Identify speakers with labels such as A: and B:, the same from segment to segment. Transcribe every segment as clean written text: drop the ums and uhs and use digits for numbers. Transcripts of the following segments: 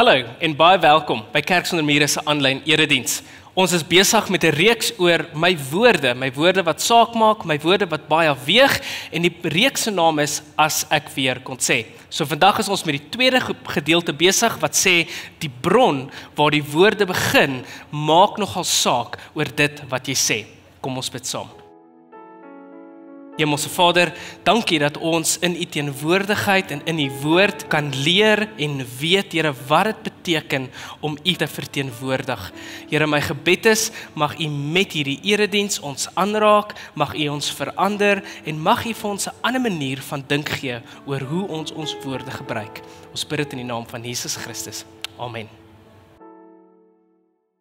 A: Hallo en baie welkom by Kerk Sonder Mure se aanlyn erediens. Ons is besig met 'n reeks oor my woorde wat saak maak, my woorde wat baie weeg en die reeks se naam is As ek weer kon sê. So vandag is ons met die tweede gedeelte besig wat sê die bron waar die woorde begin maak nogal saak oor dit wat jy sê. Kom ons bid saam. Hemelse Vader, dankie dat ons in U teenwoordigheid en in U woord kan leer en weet, Here, wat dit beteken om U te verteenwoordig. Here, my gebed is, mag U met hierdie erediens ons aanraak, mag U ons verander en mag U vir ons 'n ander manier van dink gee oor hoe ons woorde gebruik. Ons bid dit in die naam van Jesus Christus. Amen.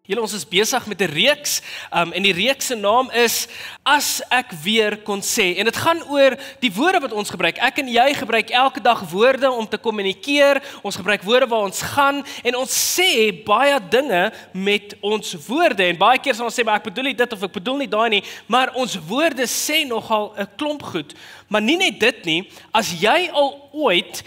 A: Julle, ons is besig met 'n reeks, en die reeks se naam is As ek weer kon sê. En dit gaan oor die woorde wat ons gebruik. Ek en jy gebruik elke dag woorde om te kommunikeer. Ons gebruik woorde waar ons gaan en ons sê baie dinge met ons woorde. En baie keer sal ons sê, maar ek bedoel nie dit of ek bedoel nie daai nie, maar ons woorde sê nogal 'n klomp goed. Maar nie net dit nie, as jy al ooit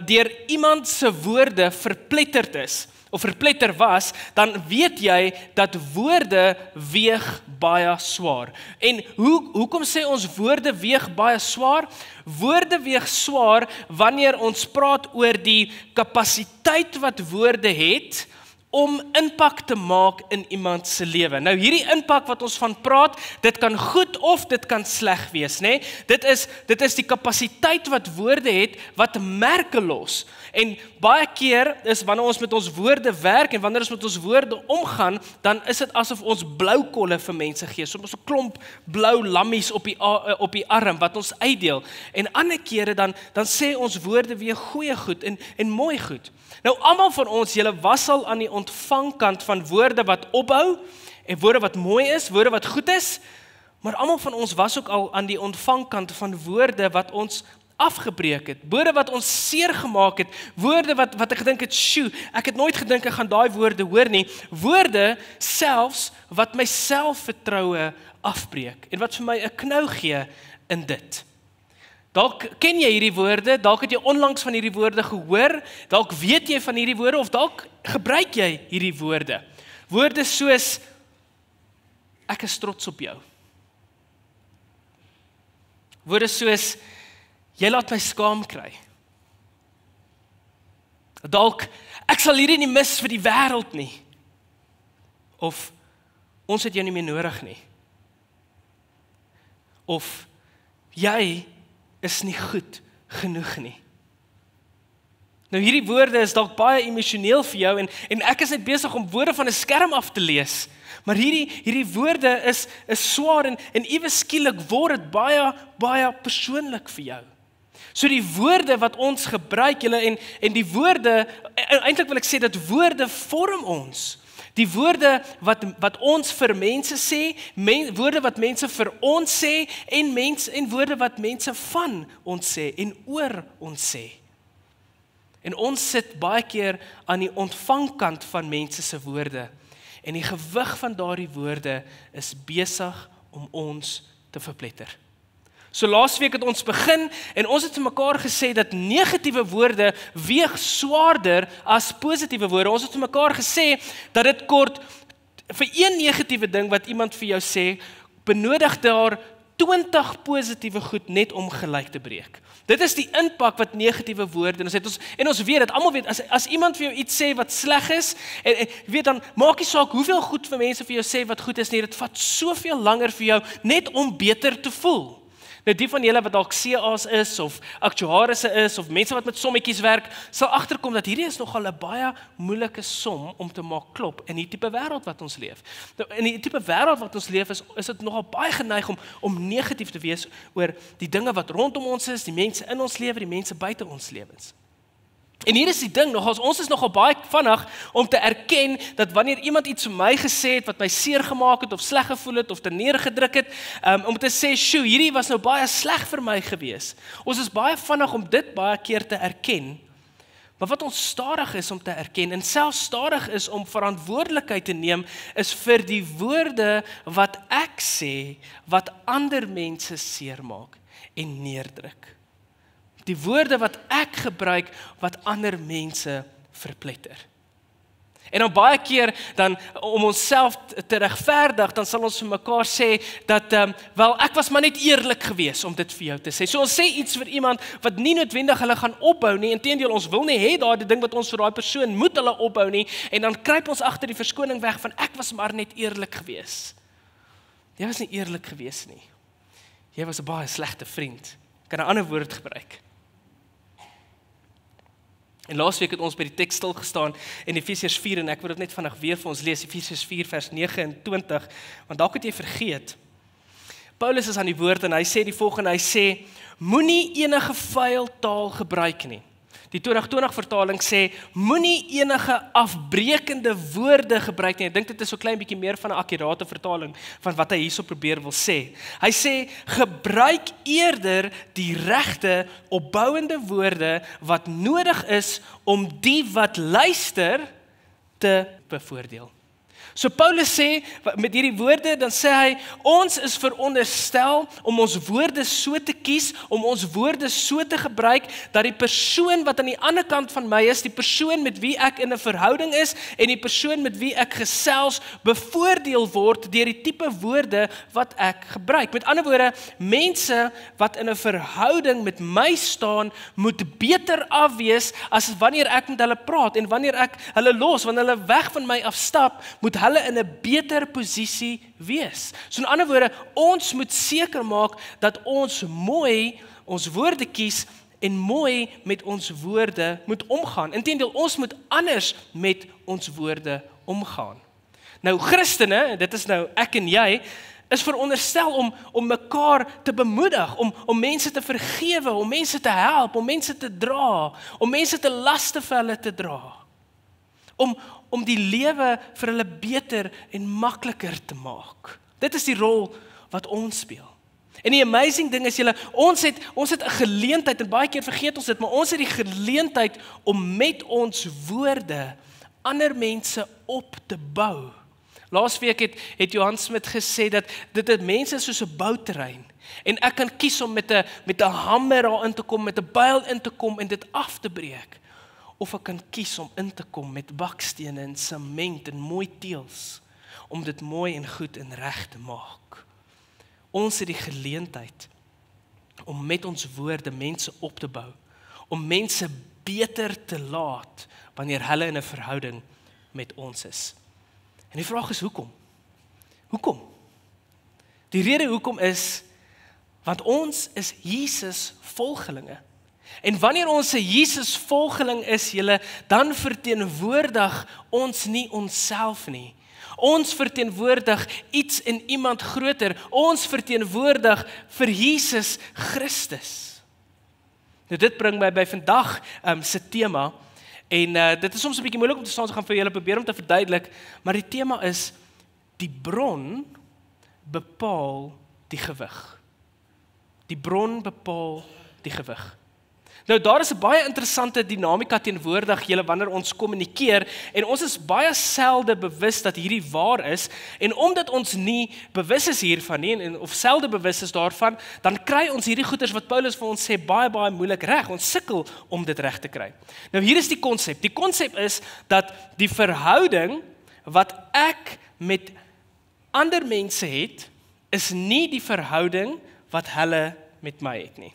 A: deur iemand se woorde verpletterd is, of verpletter was, dan weet jy dat woorde weeg baie swaar. En hoekom sê ons woorde weeg baie swaar? Woorde weeg swaar wanneer ons praat oor die kapasiteit wat woorde het om impak te maak in iemand se lewe. Nou hierdie impak wat ons van praat, dit kan goed of dit kan sleg wees, né? Dit is die kapasiteit wat woorde het wat merke los. En baie keer is wanneer ons met ons woorde werk en wanneer ons met ons woorde omgaan, dan is dit asof ons blou kolle vir mense gee. Soms 'n klomp blou lammies op die arm wat ons uitdeel. En ander kere dan sê ons woorde weer goeie goed en mooi goed. Nou almal van ons, julle was al aan die ontvangkant van woorde wat opbou en woorde wat mooi is, woorde wat goed is, maar almal van ons was ook al aan die ontvangkant van woorde wat ons afgebreek het, woorde wat ons seer gemaak het, woorde wat ek gedink het, sjoe, ek het nooit gedink ek gaan daai woorde hoor nie, woorde selfs wat my selfvertroue afbreek en wat vir my 'n knou gee in dit. Dalk ken jy hierdie woorde, dalk het jy onlangs van hierdie woorde gehoor, dalk weet jy van hierdie woorde, of dalk gebruik jy hierdie woorde. Woorde soos, ek is trots op jou. Woorde soos, jy laat my skaam kry. Dalk, ek sal hierdie nie mis vir die wêreld nie. Of, ons het jou nie meer nodig nie. Of, jy is nie goed genoeg nie. Nou hierdie woorde is dalk baie emosioneel vir jou en ek is net besig om woorde van 'n skerm af te lees. Maar hierdie woorde is swaar en iewes skielik word dit baie persoonlik vir jou. So die woorde wat ons gebruik, julle en die woorde, eintlik wil ek sê dat woorde vorm ons. Die woorde wat ons vir mense sê, woorde wat mense vir ons sê en woorde wat mense van ons sê en oor ons sê. En ons sit baie keer aan die ontvangkant van mense se woorde en die gewig van daardie woorde is besig om ons te verpletter. So laasweek het ons begin en ons het vir mekaar gesê dat negatiewe woorde weeg swaarder as positiewe woorde. Ons het vir mekaar gesê dat dit kort vir een negatiewe ding wat iemand vir jou sê, benodig daar 20 positiewe goed net om gelyk te breek. Dit is die impak wat negatiewe woorde en ons weet dat almal weet as iemand vir jou iets sê wat sleg is en weet dan maak nie saak hoeveel goed vir mense vir jou sê wat goed is nie, dit vat soveel langer vir jou net om beter te voel. Nou die van julle wat dalk CA's is of aktuarisse is of mense wat met sommetjies werk, sal agterkom dat hierdie is nogal 'n baie moeilike som om te maak klop in die tipe wêreld wat ons leef. Nou, in die tipe wêreld wat ons leef is dit nogal baie geneig om negatief te wees oor die dinge wat rondom ons is, die mense in ons lewe, die mense buite ons lewens. En hier is die ding, ons is nogal baie vinnig om te erken dat wanneer iemand iets vir my gesê het wat my seer gemaak het of sleg gevoel het of te neergedruk het, om te sê, sjoe, hierdie was nou baie sleg vir my gewees. Ons is baie vinnig om dit baie keer te erken, maar wat ons stadig is om te erken en selfs stadig is om verantwoordelikheid te neem, is vir die woorde wat ek sê, wat ander mense seermaak en neerdruk. Die woorde wat ek gebruik, wat ander mense verpletter. En dan baie keer dan om onsself te regverdig, dan sal ons vir mekaar sê dat wel ek was maar net eerlik geweest om dit vir jou te sê. So ons sê iets vir iemand wat nie noodwendig hulle gaan opbou nie. Inteendeel, ons wil nie hê daardie ding wat ons vir daai persoon moet hulle opbou nie, en dan kruip ons agter die verskoning weg van ek was maar net eerlik geweest. Jy was nie eerlik geweest nie. Jy was 'n baie slegte vriend. Ek kan 'n ander woord gebruik. En laasweek het ons by die teks stil gestaan in Efesiërs 4 en ek wil dit net vandag weer vir ons lees, Efesiërs 4 vers 29, want dalk het jy vergeet. Paulus is aan die woord en hy sê die volgende, hy sê, moenie enige vuil taal gebruik nie. Die 2020 vertaling sê, moenie enige afbreekende woorde gebruik nie. Ek dink dit is so klein bietjie meer van 'n akkurate vertaling van wat hy hierso probeer wil sê. Hy sê, gebruik eerder die regte, opbouende woorde wat nodig is om die wat luister te bevoordeel. So Paulus sê, met hierdie woorde, dan sê hy, ons is veronderstel om ons woorde so te kies, om ons woorde so te gebruik, dat die persoon wat aan die ander kant van my is, die persoon met wie ek in 'n verhouding is, en die persoon met wie ek gesels, bevoordeel word deur die tipe woorde wat ek gebruik. Met ander woorde, mense wat in 'n verhouding met my staan, moet beter afwees as wanneer ek met hulle praat, en wanneer ek hulle los, wanneer hulle weg van my afstap, moet hulle in 'n beter posisie wees. So in ander woorde, ons moet seker maak dat ons mooi ons woorde kies en mooi met ons woorde moet omgaan. Inteendeel, ons moet anders met ons woorde omgaan. Nou Christene, dit is nou ek en jy, is veronderstel om mekaar te bemoedig, om mense te vergewe, om mense te help, om mense te dra, om mense te laste vir hulle te dra. Om die lewe vir hulle beter en makliker te maak. Dit is die rol wat ons speel. En die amazing ding is, ons het 'n geleentheid, en baie keer vergeet ons dit, maar ons het die geleentheid om met ons woorde ander mense op te bou. Laasweek het Johan Smit gesê dat dit mense soos 'n bouterrein. En ek kan kies om met 'n hamer daarin te kom, met 'n byl in te kom en dit af te breek. Of ek kan kies om in te kom met bakstene en sement en mooi teëls, om dit mooi en goed en reg te maak. Ons het die geleentheid om met ons woorde mense op te bou, om mense beter te laat wanneer hulle in 'n verhouding met ons is. En die vraag is hoekom? Hoekom? Die rede hoekom is, want ons is Jesus volgelinge. En wanneer ons 'n Jesus volgeling is, dan verteenwoordig ons nie onsself nie. Ons verteenwoordig iets in iemand groter. Ons verteenwoordig vir Jesus Christus. Nou dit bring my by vandag se tema. En dit is soms 'n bietjie moeilik om te staan, so gaan vir julle probeer om te verduidelik, maar die tema is, die bron bepaal die gewig. Die bron bepaal die gewig. Nou daar is 'n baie interessante dinamika teenwoordig wanneer ons kommunikeer, en ons is baie selde bewus dat hierdie waar is, en omdat ons nie bewus is hiervan nie, of selde bewus is daarvan, dan kry ons hierdie goeders wat Paulus vir ons sê baie moeilik reg. Ons sukkel om dit reg te kry. Nou hier is die konsep. Die konsep is dat die verhouding wat ek met ander mense het, is nie die verhouding wat hulle met my het nie.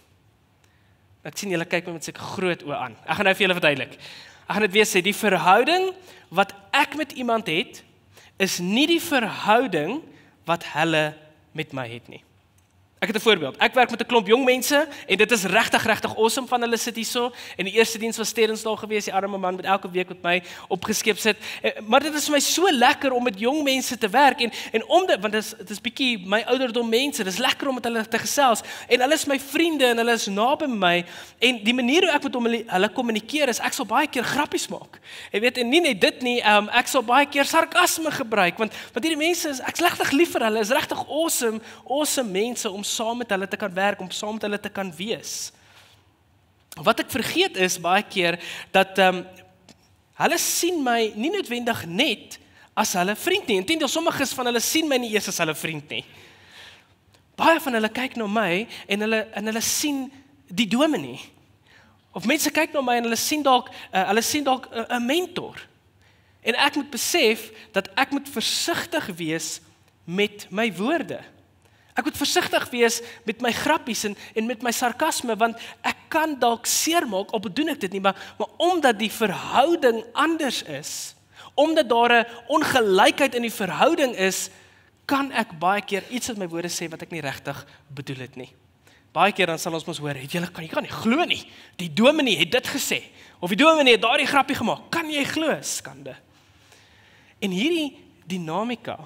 A: Ek sien julle kyk my met sulke groot oë aan. Ek gaan nou vir julle verduidelik. Ek gaan dit weer sê, die verhouding wat ek met iemand het, is nie die verhouding wat hulle met my het nie. Ek het 'n voorbeeld. Ek werk met 'n klomp jong mense en dit is regtig awesome van hulle sit hierso. En die eerste diens was Sterrens daar gewees, die arme man wat elke week met my opgeskep sit. Maar dit is vir my so lekker om met jong mense te werk en want dit is bietjie my ouderdom mense. Dit is lekker om met hulle te gesels en hulle is my vriende en hulle is naby my en die manier hoe ek met hulle kommunikeer is ek sal baie keer grappies maak. Jy weet, en nie net dit nie, ek sal baie keer sarkasme gebruik want hierdie mense is ek's regtig lief vir hulle. Is regtig awesome mense om saam met hulle te kan werk, om saam met hulle te kan wees. Wat ek vergeet is baie keer, dat hulle sien my nie noodwendig net as hulle vriend nie. Inteendeel, sommiges van hulle sien my nie eers as hulle vriend nie. Baie van hulle kyk na my en hulle sien die dominee. Of mense kyk na my en hulle sien dalk 'n mentor. En ek moet besef dat ek moet versigtig wees met my woorde. Ek moet versigtig wees met my grappies en met my sarkasme, want ek kan dalk seermaak, al bedoel ek dit nie, maar omdat die verhouding anders is, omdat daar 'n ongelykheid in die verhouding is, kan ek baie keer iets uit my woorde sê wat ek nie regtig bedoel het nie. Baie keer dan sal ons mos hoor, jy kan nie glo nie, die dominee het dit gesê, of die dominee het daardie grappie gemaak, kan jy glo, skande. En hierdie dinamika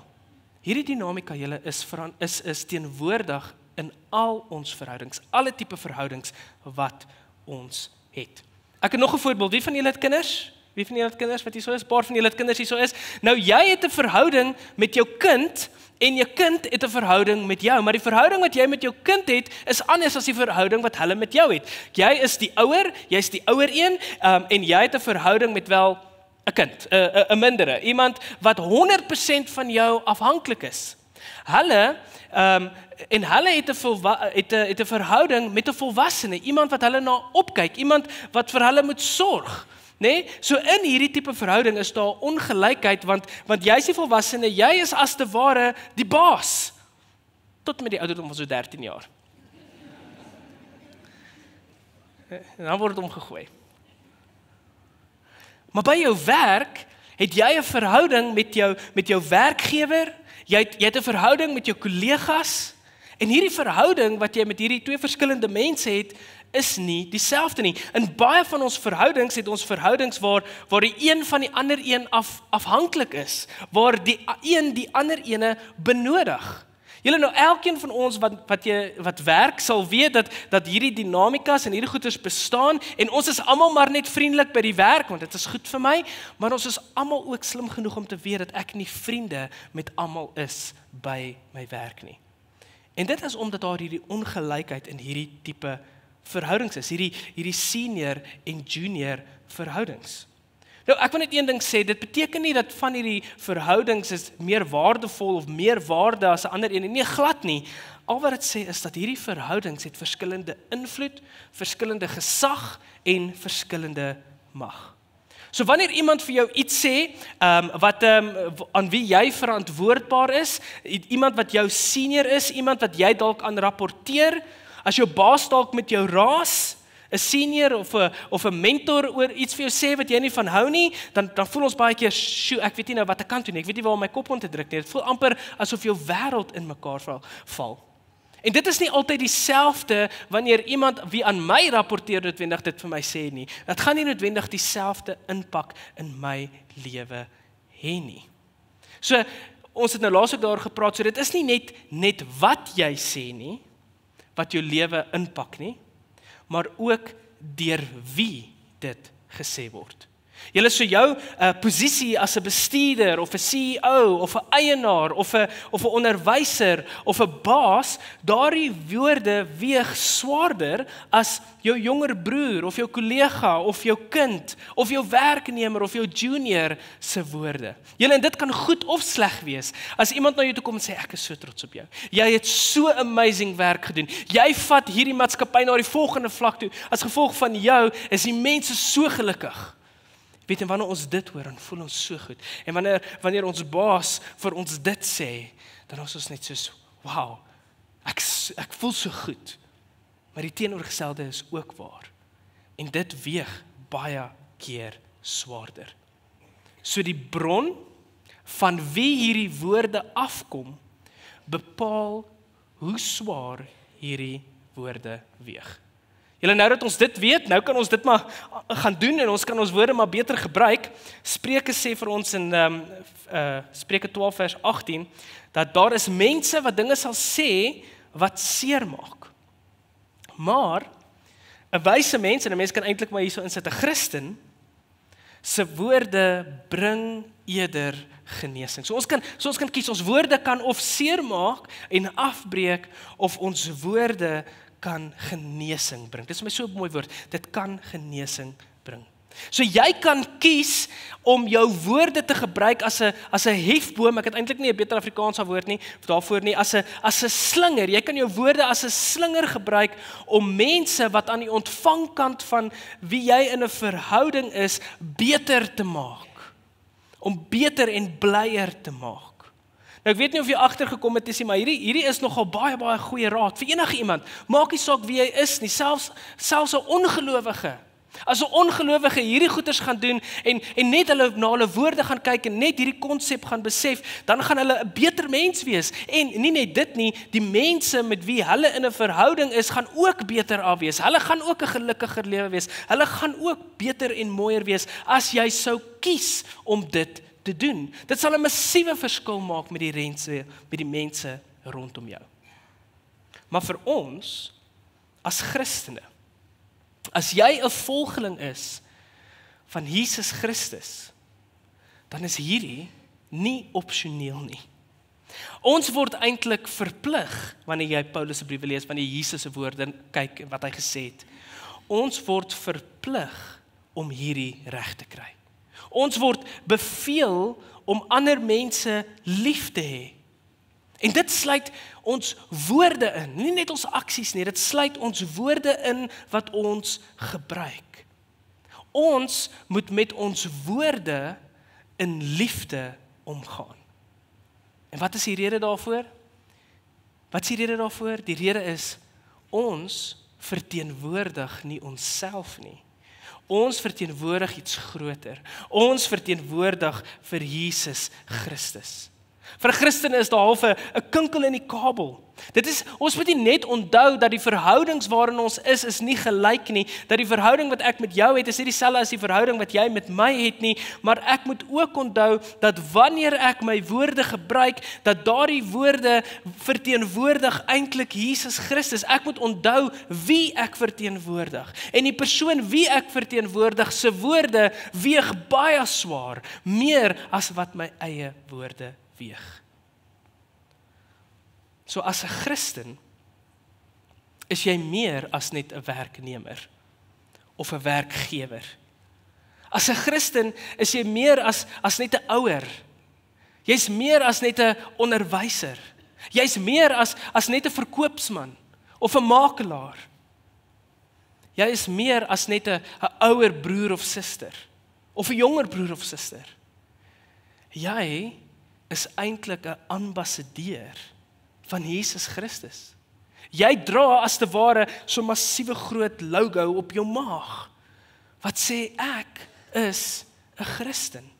A: julle is teenwoordig in al ons verhoudings, alle tipe verhoudings wat ons het. Ek het nog 'n voorbeeld, wie van julle het kinders? Wie van julle het kinders wat hier so is? 'n Paar van julle het kinders hier so is. Nou jy het 'n verhouding met jou kind en jou kind het 'n verhouding met jou, maar die verhouding wat jy met jou kind het is anders as die verhouding wat hulle met jou het. Jy is die ouer, jy's die ouer een, en jy het 'n verhouding met wel 'n kind, 'n mindere, iemand wat 100% van jou afhanklik is. Hulle het 'n verhouding met 'n volwassene, iemand wat hulle na opkyk, iemand wat vir hulle moet sorg. Nee, so in hierdie tipe verhouding is daar ongelykheid, want jy is die volwassene, jy is as te ware die baas, tot met die ouderdom van so 13 jaar. En dan word het omgegooi. Maar by jou werk, het jy 'n verhouding met jou werkgewer, jy het 'n verhouding met jou kollegas, en hierdie verhouding wat jy met hierdie twee verskillende mense het, is nie dieselfde nie. In baie van ons verhoudings het ons verhoudings waar die een van die ander een afhanklik is, waar die een die ander ene benodig. Julle nou, elkeen van ons wat werk sal weet dat hierdie dinamikas en hierdie goeders bestaan, en ons is almal maar net vriendelik by die werk, want dit is goed vir my, maar ons is almal ook slim genoeg om te weet dat ek nie vriende met almal is by my werk nie. En dit is omdat daar hierdie ongelykheid in hierdie tipe verhoudings is, hierdie senior en junior verhoudings. Nou, ek wil net een ding sê, dit beteken nie dat van hierdie verhoudings is meer waardevol of meer waarde as 'n ander een, nee, glad nie. Al wat dit sê is dat hierdie verhoudings het verskillende invloed, verskillende gesag en verskillende mag. So wanneer iemand vir jou iets sê, aan wie jy verantwoordbaar is, iemand wat jou senior is, iemand wat jy dalk aan rapporteer, as jou baas dalk met jou raas, 'n senior of 'n mentor oor iets vir jou sê wat jy nie van hou nie, dan voel ons baie keer, ek weet nie nou wat ek kan doen nie, ek weet nie waar om my kop om te druk nie. Dit voel amper asof jou wêreld in mekaar val. En dit is nie altyd dieselfde wanneer iemand wie aan my rapporteer noodwendig dit vir my sê nie. Dit gaan nie noodwendig dieselfde impak in my lewe hê nie. So, ons het nou laas ook daar gepraat, so dit is nie net wat jy sê nie, wat jou lewe impak nie, maar ook deur wie dit gesê word. Julle, so jou posisie as 'n bestuurder of 'n CEO of 'n eienaar of 'n onderwyser of 'n baas, daardie woorde weeg swaarder as jou jonger broer of jou kollega of jou kind of jou werknemer of jou junior se woorde. Julle, en dit kan goed of sleg wees. As iemand na jou toe kom en sê, ek is so trots op jou. Jy het so amazing werk gedoen. Jy vat hierdie maatskappy na die volgende vlak toe. As gevolg van jou is die mense so gelukkig. Weet jy, wanneer ons dit hoor, dan voel ons so goed. En wanneer ons baas vir ons dit sê, dan is ons net so, wow, ek voel so goed. Maar die teenoorgestelde is ook waar. En dit weeg baie keer swaarder. So die bron van wie hierdie woorde afkom, bepaal hoe swaar hierdie woorde weeg. Julle, nou dat ons dit weet, nou kan ons dit maar gaan doen en ons kan ons woorde maar beter gebruik. Spreuke sê vir ons in Spreuke 12 vers 18, dat daar is mense wat dinge sal sê wat seer maak. Maar 'n wyse mens, en 'n mens kan eintlik maar hierso insit, 'n Christen, se woorde bring eerder genesing. So ons kan kies, ons woorde kan of seer maak en afbreek, of ons woorde kan genesing bring. Dit is my so 'n mooi woord, dit kan genesing bring. So jy kan kies om jou woorde te gebruik as 'n hefboom, ek het eintlik nie 'n beter Afrikaanse woord nie, daarvoor nie, as 'n slinger. Jy kan jou woorde as 'n slinger gebruik om mense wat aan die ontvangkant van wie jy in 'n verhouding is, beter te maak. om beter en blyer te maak. Nou ek weet nie of jy agtergekom het, maar hierdie is nogal baie goeie raad vir enige iemand. Maak nie saak wie jy is nie, selfs 'n ongelowige. As 'n ongelowige hierdie goeders gaan doen en net na hulle woorde gaan kyk en net hierdie konsep gaan besef, dan gaan hulle 'n beter mens wees. En nie net dit nie, die mense met wie hulle in 'n verhouding is, gaan ook beter af wees. Hulle gaan ook 'n gelukkiger lewe wees. Hulle gaan ook beter en mooier wees as jy sou kies om dit te doen. Dit sal 'n massiewe verskil maak met die mense rondom jou. Maar vir ons as Christene, as jy 'n volgeling is van Jesus Christus, dan is hierdie nie opsioneel nie. Ons word eintlik verplig, wanneer jy Paulus se briewe lees, wanneer jy Jesus se woorde kyk en wat hy gesê het. Ons word verplig om hierdie reg te kry. Ons word beveel om ander mense lief te hê. En dit sluit ons woorde in, nie net ons aksies nie, dit sluit ons woorde in wat ons gebruik. Ons moet met ons woorde in liefde omgaan. En wat is die rede daarvoor? Wat is die rede daarvoor? Die rede is, ons verteenwoordig nie onsself nie. Ons verteenwoordig iets groter. Ons verteenwoordig vir Jesus Christus. Vir 'n Christen is daar half 'n kinkel in die kabel. Ons moet nie net onthou dat die verhoudings waarin ons is nie gelyk nie, dat die verhouding wat ek met jou het, is nie dieselfde as die verhouding wat jy met my het nie, maar ek moet ook onthou dat wanneer ek my woorde gebruik, dat daardie woorde verteenwoordig eintlik Jesus Christus. Ek moet onthou wie ek verteenwoordig. En die persoon wie ek verteenwoordig, se woorde weeg baie swaar, meer as wat my eie woorde weeg. So as 'n Christen is jy meer as net 'n werknemer of 'n werkgewer. As 'n Christen is jy meer as net 'n ouer. Jy's meer as net 'n onderwyser. Jy's meer as net 'n verkoopsman of 'n makelaar. Jy is meer as net 'n ouer broer of suster of 'n jonger broer of suster. Jy is eintlik 'n ambassadeur van Jesus Christus. Jy dra as te ware so 'n massiewe groot logo op jou maag wat sê ek is 'n Christen.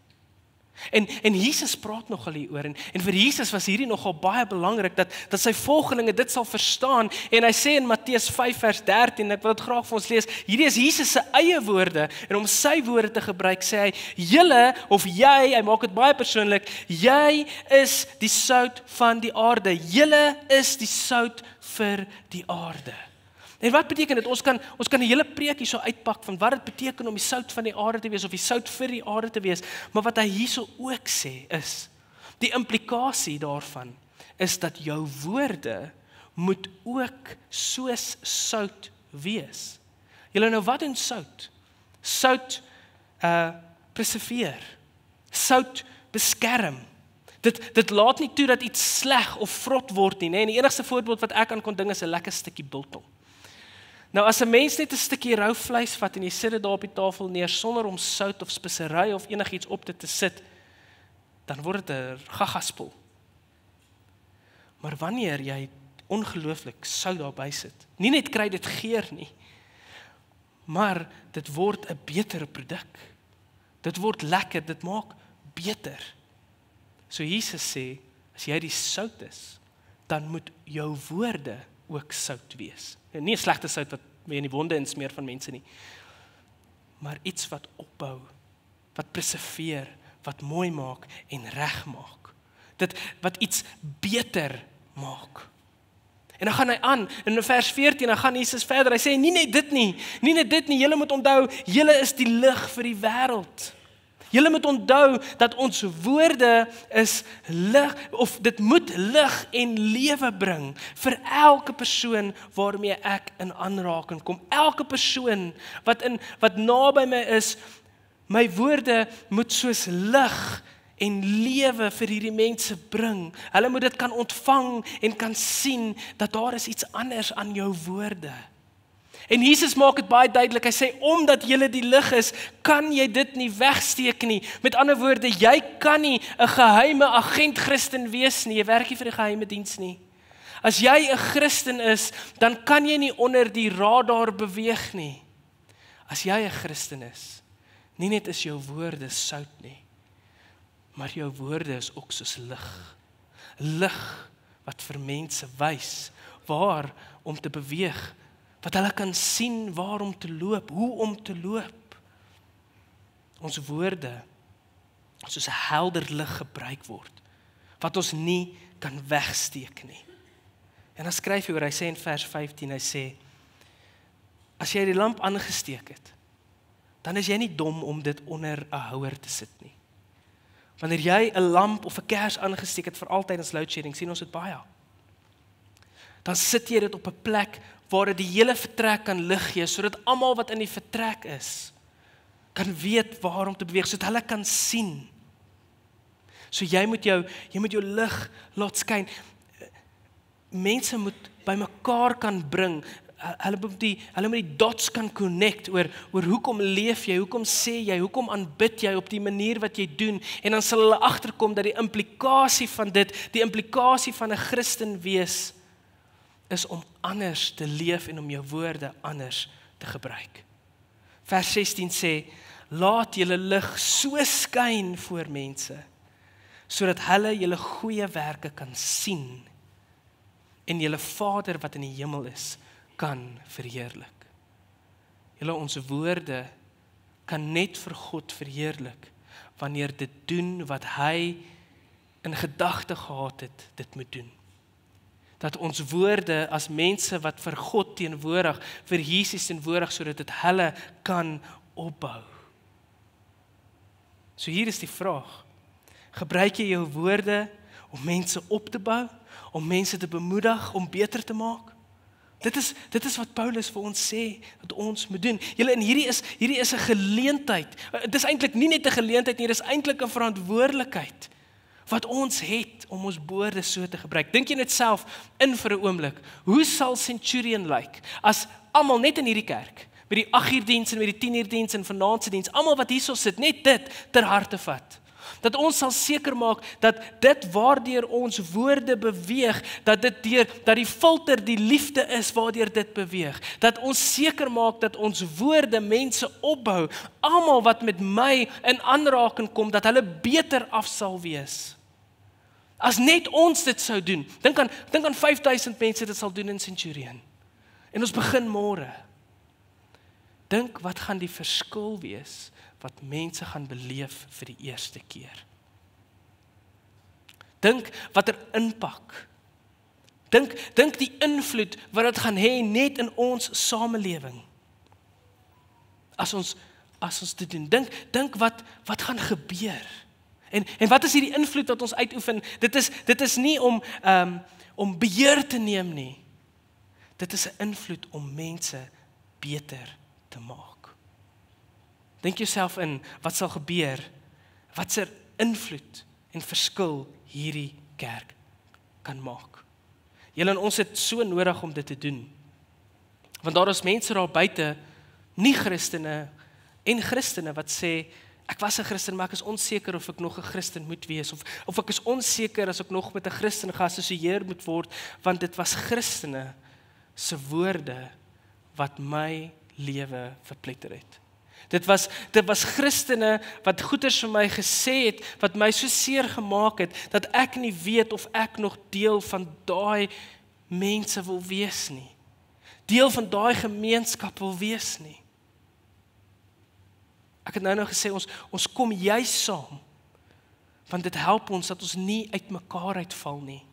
A: En Jesus praat nogal hieroor en vir Jesus was hierdie nogal baie belangrik dat sy volgelinge dit sal verstaan en hy sê in Matteus 5 vers 13, ek wil dit graag vir ons lees, hierdie is Jesus se eie woorde en om sy woorde te gebruik sê hy, julle of jy, hy maak dit baie persoonlik, jy is die sout van die aarde, julle is die sout vir die aarde. En wat beteken dit? Ons kan 'n hele preek hierso uitpak van wat dit beteken om die sout van die aarde te wees of die sout vir die aarde te wees, maar wat hy hierso ook sê is, die implikasie daarvan is dat jou woorde moet ook soos sout wees. Julle nou wat doen sout? Sout preserveer. Sout beskerm. Dit laat nie toe dat iets sleg of vrot word nie, en die enigste voorbeeld wat ek aan kon ding is 'n lekker stukkie biltong. Nou as 'n mens net 'n stukkie rou vleis vat en jy sit dit daar op die tafel neer sonder om sout of spesery of enigiets op dit te sit, dan word dit 'n gagaspoel. Maar wanneer jy ongelooflik sout daarby sit, nie net kry dit geur nie, maar dit word 'n betere produk. Dit word lekker, dit maak beter. So Jesus sê, as jy die sout is, dan moet jou woorde ook sout wees. Nie 'n slegte sout wat in die wonde insmeer van mense nie, maar iets wat opbou, wat preserveer, wat mooi maak en reg maak. Dit wat iets beter maak. En dan gaan hy aan, in vers 14, dan gaan Jesus verder, hy sê, nie net dit nie, julle moet onthou, julle is die lig vir die wêreld. Julle moet onthou dat ons woorde is lig, of dit moet lig en lewe bring vir elke persoon waarmee ek in aanraking kom. Elke persoon wat naby my is, my woorde moet soos lig en lewe vir hierdie mense bring. Hulle moet dit kan ontvang en kan sien dat daar is iets anders aan jou woorde. En Jesus maak dit baie duidelik. Hy sê, omdat jy die lig is, kan jy dit nie wegsteek nie. Met ander woorde, jy kan nie 'n geheime agent Christen wees nie. Jy werk nie vir die geheime diens nie. As jy 'n Christen is, dan kan jy nie onder die radar beweeg nie. As jy 'n Christen is, nie net is jou woorde sout nie, maar jou woorde is ook soos lig. Lig wat vir mense wys waar om te beweeg, wat hulle kan sien waar om te loop, hoe om te loop. Ons woorde soos 'n helder lig gebruik word, wat ons nie kan wegsteek nie. En dan skryf hy oor, hy sê in vers 15, hy sê, as jy die lamp aangesteek het, dan is jy nie dom om dit onder 'n houer te sit nie. Wanneer jy 'n lamp of 'n kers aangesteek het vir altyd as load shedding, sien ons dit baie. Dan sit jy dit op 'n plek waar dit die hele vertrek kan lig gee, sodat almal wat in die vertrek is, kan weet waar om te beweeg, sodat hulle kan sien. So jy moet jou lig laat skyn. Mense moet by mekaar kan bring. Hulle moet die dots kan connect oor hoekom leef jy, hoekom sê jy, hoekom aanbid jy op die manier wat jy doen, en dan sal hulle agterkom dat die implikasie van dit, die implikasie van 'n Christen wees, is om anders te leef en om jou woorde anders te gebruik. Vers 16 sê, laat julle lig so skyn voor mense, sodat hulle julle goeie werke kan sien, en julle Vader wat in die hemel is, kan verheerlik. Julle, ons woorde kan net vir God verheerlik, wanneer dit doen wat hy in gedagte gehad het, dit moet doen. Dat ons woorde as mense wat vir God teenwoordig, vir Jesus teenwoordig, sodat dit hulle kan opbou. So hier is die vraag, gebruik jy jou woorde om mense op te bou, om mense te bemoedig, om beter te maak? Dit is wat Paulus vir ons sê, wat ons moet doen. Julle, en hierdie is 'n geleentheid. Dit is eintlik nie net 'n geleentheid nie, dit is eintlik 'n verantwoordelikheid wat ons het om ons woorde so te gebruik. Dink jy net self in vir 'n oomblik, hoe sal Centurion lyk as almal net in hierdie kerk, met die 8 uur diens en met die 10 uur diens en vanaand se diens, almal wat hierso sit, net dit ter harte vat. Dat ons sal seker maak dat dit waardeur ons woorde beweeg, dat die filter die liefde is waardeur dit beweeg. Dat ons seker maak dat ons woorde mense opbou, almal wat met my in aanraking kom, dat hulle beter af sal wees. As net ons dit sou doen, dink aan 5000 mense dit sal doen in Centurion. En ons begin môre. Dink wat gaan die verskil wees wat mense gaan beleef vir die eerste keer. Dink watter impak. Dink die invloed wat dit gaan hê net in ons samelewing. As ons dit doen, dink wat gaan gebeur. En wat is hierdie invloed wat ons uitoefen? Dit is nie om beheer te neem nie. Dit is 'n invloed om mense beter te maak. Dink jouself in, wat sal gebeur? Wat se invloed en verskil hierdie kerk kan maak? Julle en ons het so nodig om dit te doen. Want daar is mense daar buite, nie Christene en Christene wat sê, ek was 'n Christen, maar ek is onseker of ek nog 'n Christen moet wees, of ek is onseker as ek nog met 'n Christen geassosieer moet word, want dit was Christene se woorde wat my lewe verpletter het. Dit was Christene wat goeders vir my gesê het, wat my so seer gemaak het, dat ek nie weet of ek nog deel van daai mense wil wees nie. Deel van daai gemeenskap wil wees nie. Ek het nou gesê, ons kom juis saam, want dit help ons dat ons nie uit mekaar uitval nie.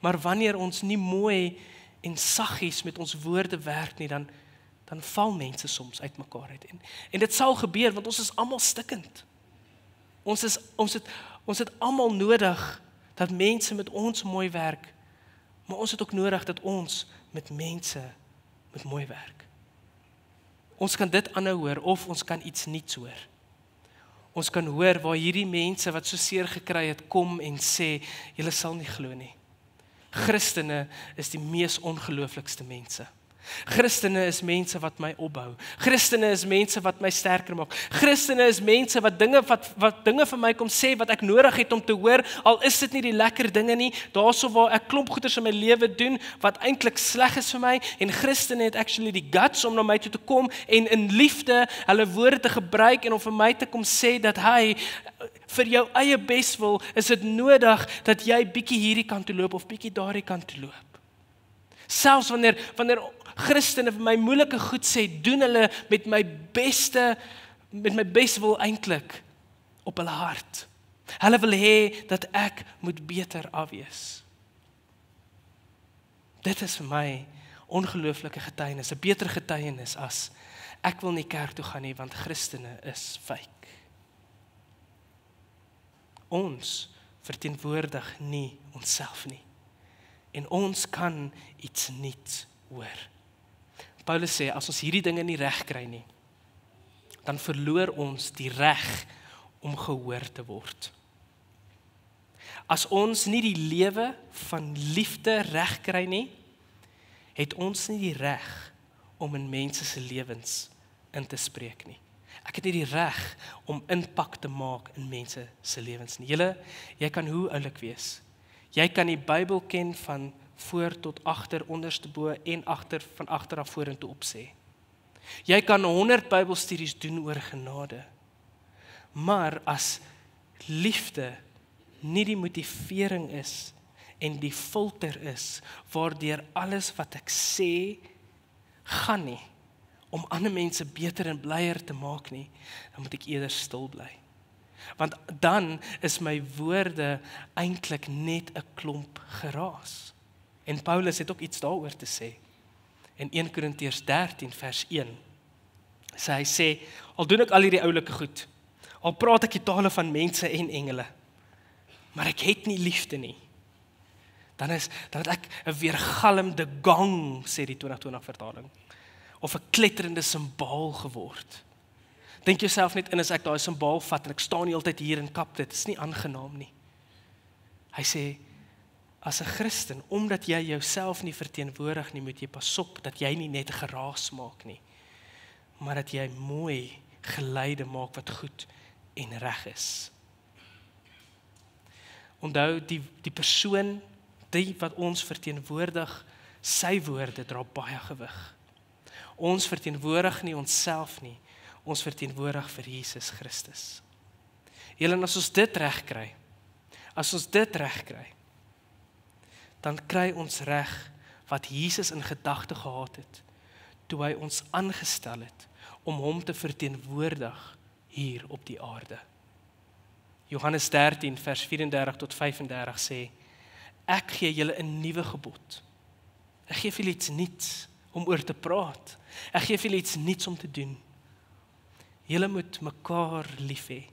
A: Maar wanneer ons nie mooi en saggies met ons woorde werk nie, dan val mense soms uit mekaar uit. En dit sal gebeur, want ons is almal stikkend. Ons het almal nodig dat mense met ons mooi werk, maar ons het ook nodig dat ons met mense met mooi werk. Ons kan dit aanhou hoor, of ons kan iets niets hoor. Ons kan hoor waar hierdie mense wat so seer gekry het, kom en sê, julle sal nie glo nie. Christene is die mees ongelooflikste mense. Christene is mense wat my opbou. Christene is mense wat my sterker maak. Christene is mense wat dinge vir my kom sê wat ek nodig het om te hoor, al is dit nie die lekker dinge nie, daarso waar ek klomp goeders in my lewe doen wat eintlik sleg is vir my, en Christene het actually die guts om na my toe te kom en in liefde hulle woorde te gebruik en om vir my te kom sê dat hy vir jou eie beswil is dit nodig dat jy bietjie hierdie kant toe loop of bietjie daardie kant toe loop. Selfs wanneer Christene vir my moeilike goed sê, doen hulle met my beste wil eintlik op hulle hart. Hulle wil hê dat ek moet beter afwees. Dit is vir my ongelooflike getuienis, 'n beter getuienis as ek wil nie kerk toe gaan nie want Christene is fake. Ons verteenwoordig nie onsself nie. En ons kan iets nuuts hoor. Paulus sê, as ons hierdie dinge nie reg kry nie, dan verloor ons die reg om gehoor te word. As ons nie die lewe van liefde reg kry nie, het ons nie die reg om in mense se lewens in te spreek nie. Ek het nie die reg om impak te maak in mense se lewens nie. Jy kan hoe oulik wees. Jy kan die Bybel ken van voor tot agter, onderste bo en van agter af vorentoe opsê. Jy kan 100 Bybelstudies doen oor genade. Maar as liefde nie die motivering is en die filter is waardeur alles wat ek sê gaan nie om ander mense beter en blyer te maak nie, dan moet ek eerder stil bly. Want dan is my woorde eintlik net 'n klomp geraas. En Paulus het ook iets daaroor te sê. In 1 Korintiërs 13 vers 1. Hy sê, al doen ek al hierdie oulike goed, al praat ek die tale van mense en engele, maar ek het nie liefde nie. Dan het ek 'n weergalmende gong, sê die 2020 vertaling, of 'n kletterende simbaal geword. Dink jouself net in as ek daai simbaal vat en ek staan die hele tyd hier en kap dit, is nie aangenaam nie. Hy sê, as 'n Christen, omdat jy jouself nie verteenwoordig nie, moet jy pas op dat jy nie net geraas maak nie, maar dat jy mooi geleide maak wat goed en reg is. Onthou, die persoon, die wat ons verteenwoordig, sy woorde dra baie gewig. Ons verteenwoordig nie onsself nie, ons verteenwoordig vir Jesus Christus. En as ons dit reg kry, dan kry ons reg wat Jesus in gedagte gehad het, toe hy ons aangestel het, om hom te verteenwoordig hier op die aarde. Johannes 13 vers 34 tot 35 sê, ek gee julle 'n nuwe gebod. Ek gee vir julle iets nuuts om oor te praat. Ek gee vir julle iets nuuts om te doen. Julle moet mekaar lief hê.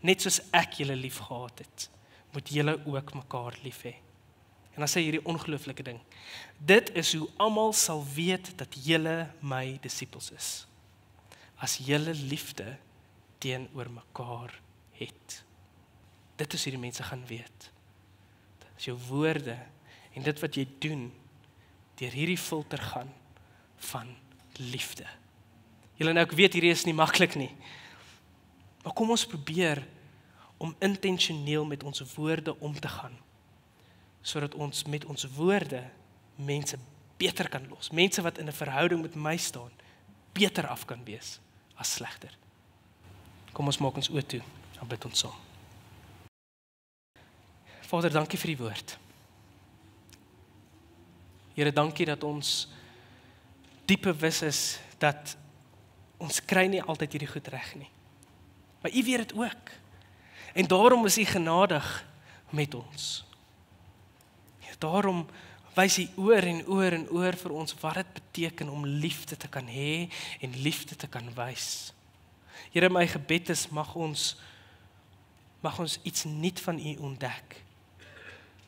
A: Net soos ek julle lief gehad het, moet julle ook mekaar lief hê. En dan sê hierdie ongelooflike ding. Dit is hoe almal sal weet dat julle my disippels is. As julle liefde teenoor mekaar het. Dit is hoe die mense gaan weet. As jou woorde en dit wat jy doen deur hierdie filter gaan van liefde. Julle nou, ek weet hierdie is nie maklik nie. Maar kom ons probeer om intentioneel met ons woorde om te gaan, sodat ons met ons woorde mense beter kan los. Mense wat in 'n verhouding met my staan, beter af kan wees as slegter. Kom ons maak ons oë toe, dan bid ons saam. Vader, dankie vir die woord. Here, dankie dat ons diep bewus is dat ons kry nie altyd hierdie goed reg nie. Maar U weet dit ook. En daarom is U genadig met ons. Daarom wys U oor en oor en oor vir ons wat dit beteken om liefde te kan hê en liefde te kan wys. Here, my gebed is mag ons iets nuut van U ontdek.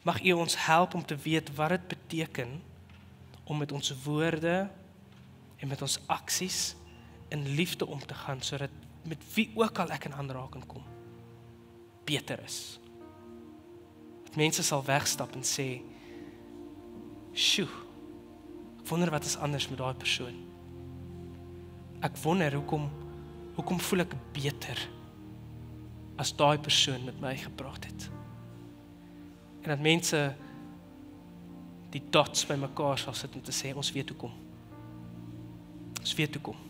A: Mag U ons help om te weet wat dit beteken om met ons woorde en met ons aksies in liefde om te gaan, sodat met wie ook al ek in aanraking kom, beter is. Dat mense sal wegstap en sê, "Sjoe, Ek wonder wat is anders met daai persoon. Ek wonder hoekom voel ek beter as daai persoon met my gepraat het. En dat mense die dots by mekaar sal sit om te sê, ons weet hoekom. Ons weet hoekom.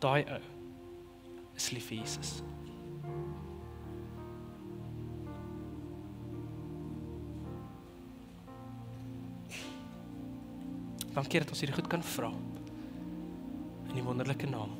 A: Daai ou is lief vir Jesus. Dankie dat ons hierdie goed kan vra. In die wonderlike naam